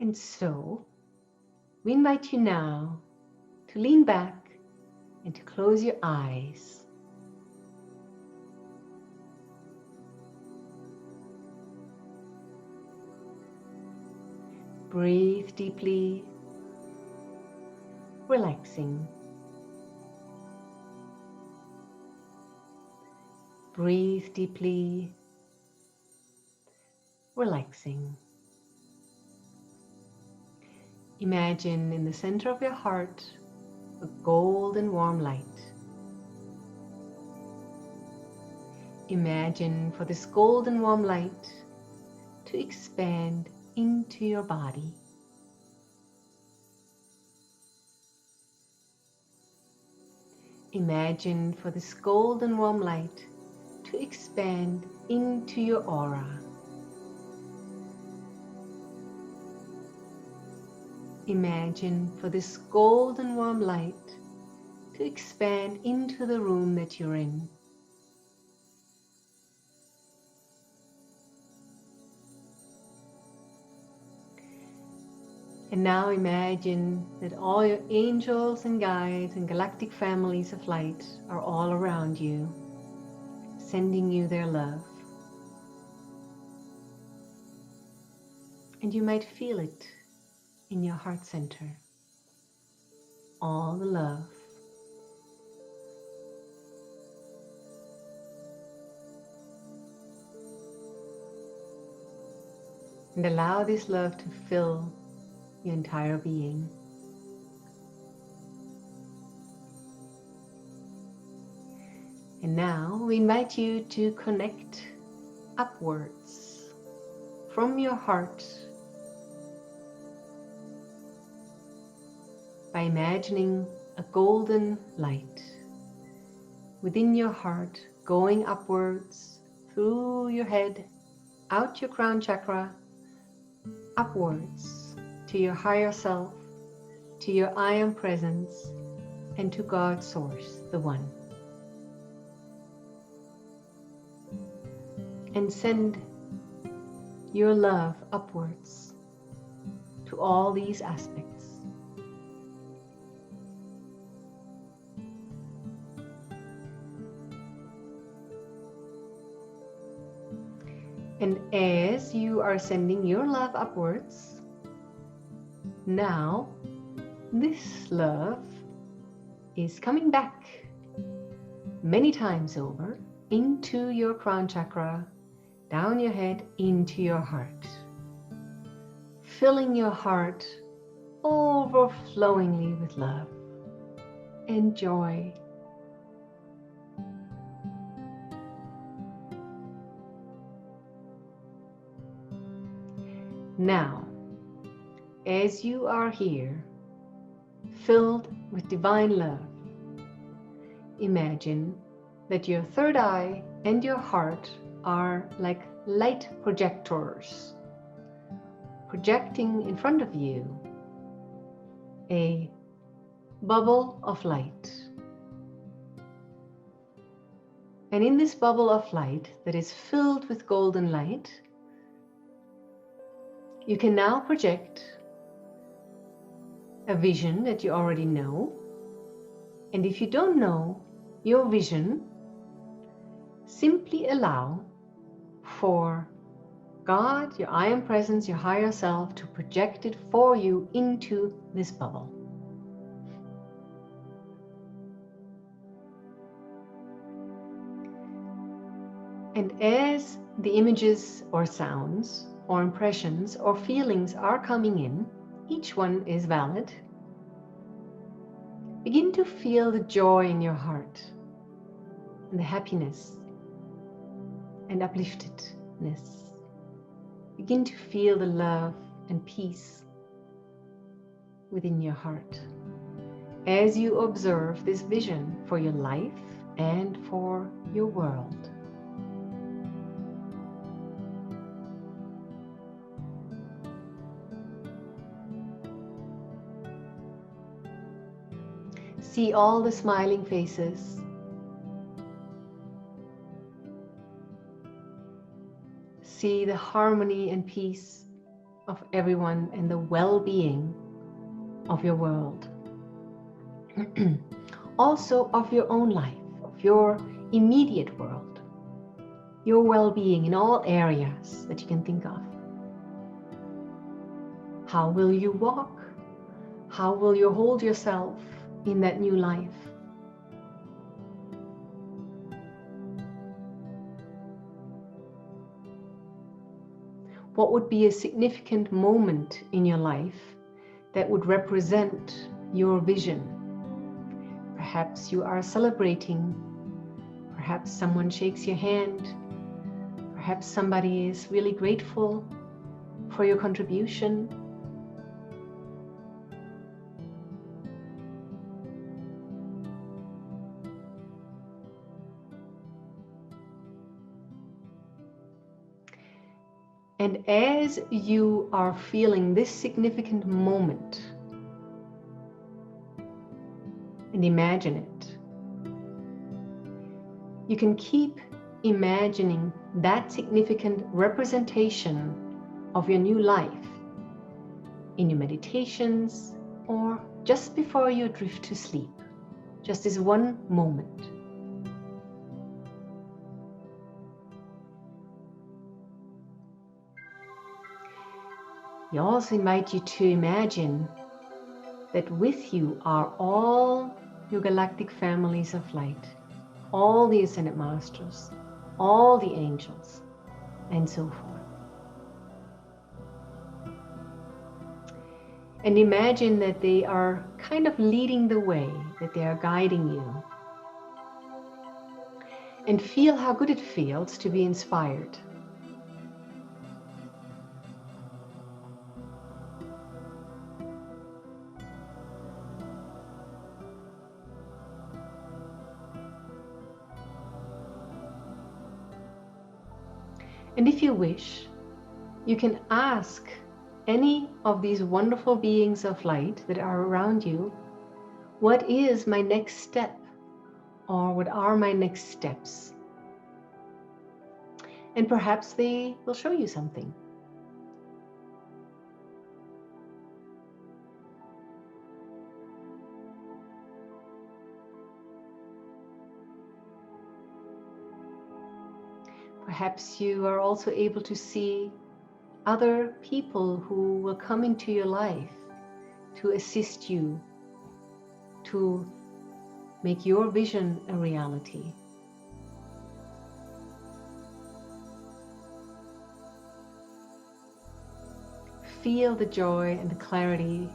And so, we invite you now to lean back and to close your eyes. Breathe deeply, relaxing. Breathe deeply, relaxing. Imagine in the center of your heart a golden warm light. Imagine for this golden warm light to expand into your body. Imagine for this golden warm light to expand into your aura. Imagine for this golden warm light to expand into the room that you're in. And now imagine that all your angels and guides and galactic families of light are all around you, sending you their love. And you might feel it in your heart center, all the love. And allow this love to fill your entire being. And now we invite you to connect upwards from your heart by imagining a golden light within your heart going upwards through your head, out your crown chakra, upwards to your higher self, to your I Am Presence, and to God Source, the One. And send your love upwards to all these aspects. And as you are sending your love upwards, now this love is coming back many times over into your crown chakra, down your head, into your heart, filling your heart overflowingly with love and joy. Now, as you are here, filled with divine love, imagine that your third eye and your heart are like light projectors, projecting in front of you a bubble of light. And in this bubble of light that is filled with golden light, you can now project a vision that you already know. And if you don't know your vision, simply allow for God, your I Am Presence, your higher self to project it for you into this bubble. And as the images or sounds or impressions or feelings are coming in, each one is valid. Begin to feel the joy in your heart and the happiness and upliftedness. Begin to feel the love and peace within your heart as you observe this vision for your life and for your world. See all the smiling faces. See the harmony and peace of everyone and the well-being of your world. Also of your own life, of your immediate world, your well-being in all areas that you can think of. How will you walk? How will you hold yourself in that new life? What would be a significant moment in your life that would represent your vision? Perhaps you are celebrating. Perhaps someone shakes your hand. Perhaps somebody is really grateful for your contribution. And as you are feeling this significant moment, and imagine it, you can keep imagining that significant representation of your new life in your meditations or just before you drift to sleep, just this one moment. We also invite you to imagine that with you are all your galactic families of light, all the Ascended Masters, all the angels, and so forth. And imagine that they are kind of leading the way, that they are guiding you. And feel how good it feels to be inspired. And if you wish, you can ask any of these wonderful beings of light that are around you, what is my next step? Or what are my next steps? And perhaps they will show you something. Perhaps you are also able to see other people who will come into your life to assist you, to make your vision a reality. Feel the joy and the clarity.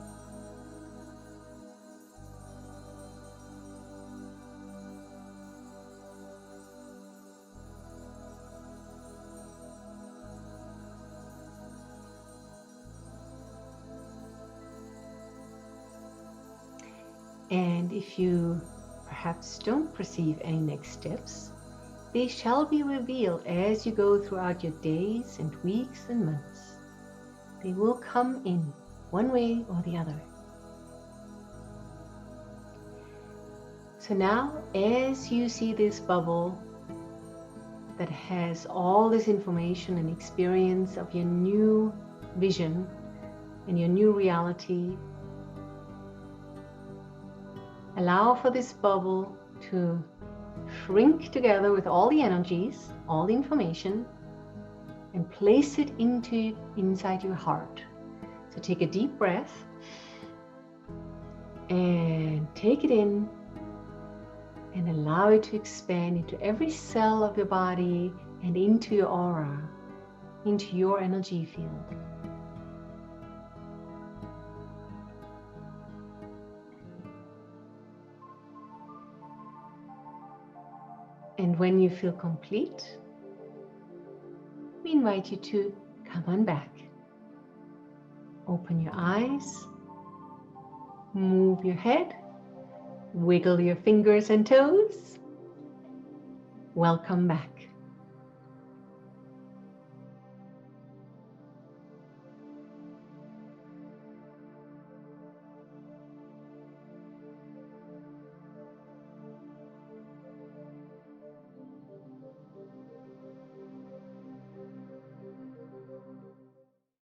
And if you perhaps don't perceive any next steps, they shall be revealed as you go throughout your days and weeks and months. They will come in one way or the other. So now, as you see this bubble that has all this information and experience of your new vision and your new reality, allow for this bubble to shrink together with all the energies, all the information, and place it inside your heart. So take a deep breath and take it in and allow it to expand into every cell of your body and into your aura, into your energy field. And when you feel complete, we invite you to come on back. Open your eyes, move your head, wiggle your fingers and toes. Welcome back.